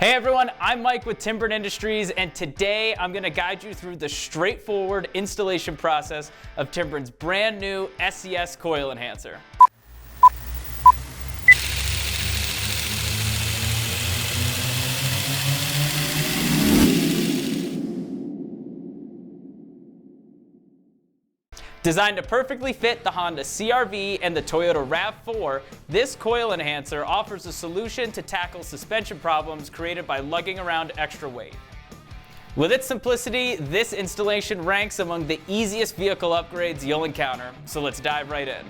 Hey everyone, I'm Mike with Timbren Industries, and today I'm going to guide you through the straightforward installation process of Timbren's brand new SES Coil Enhancer. Designed to perfectly fit the Honda CR-V and the Toyota RAV4, this coil enhancer offers a solution to tackle suspension problems created by lugging around extra weight. With its simplicity, this installation ranks among the easiest vehicle upgrades you'll encounter, so let's dive right in.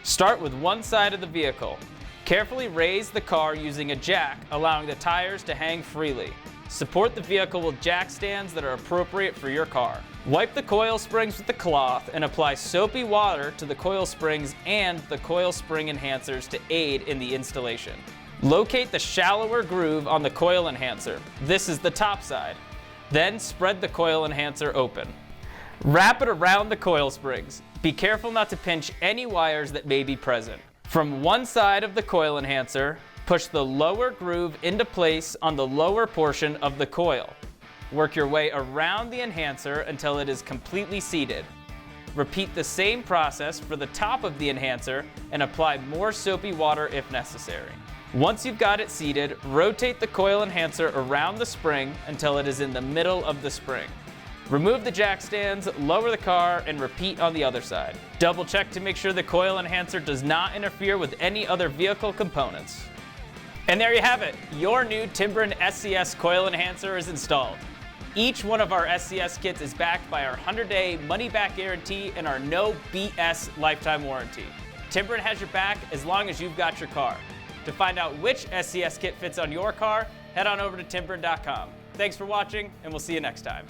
Start with one side of the vehicle. Carefully raise the car using a jack, allowing the tires to hang freely. Support the vehicle with jack stands that are appropriate for your car. Wipe the coil springs with a cloth and apply soapy water to the coil springs and the coil spring enhancers to aid in the installation. Locate the shallower groove on the coil enhancer. This is the top side. Then spread the coil enhancer open. Wrap it around the coil springs. Be careful not to pinch any wires that may be present. From one side of the coil enhancer, push the lower groove into place on the lower portion of the coil. Work your way around the enhancer until it is completely seated. Repeat the same process for the top of the enhancer and apply more soapy water if necessary. Once you've got it seated, rotate the coil enhancer around the spring until it is in the middle of the spring. Remove the jack stands, lower the car, and repeat on the other side. Double check to make sure the coil enhancer does not interfere with any other vehicle components. And there you have it, your new Timbren SES Coil Enhancer is installed. Each one of our SES kits is backed by our 100-day money-back guarantee and our no BS lifetime warranty. Timbren has your back as long as you've got your car. To find out which SES kit fits on your car, head on over to Timbren.com. Thanks for watching, and we'll see you next time.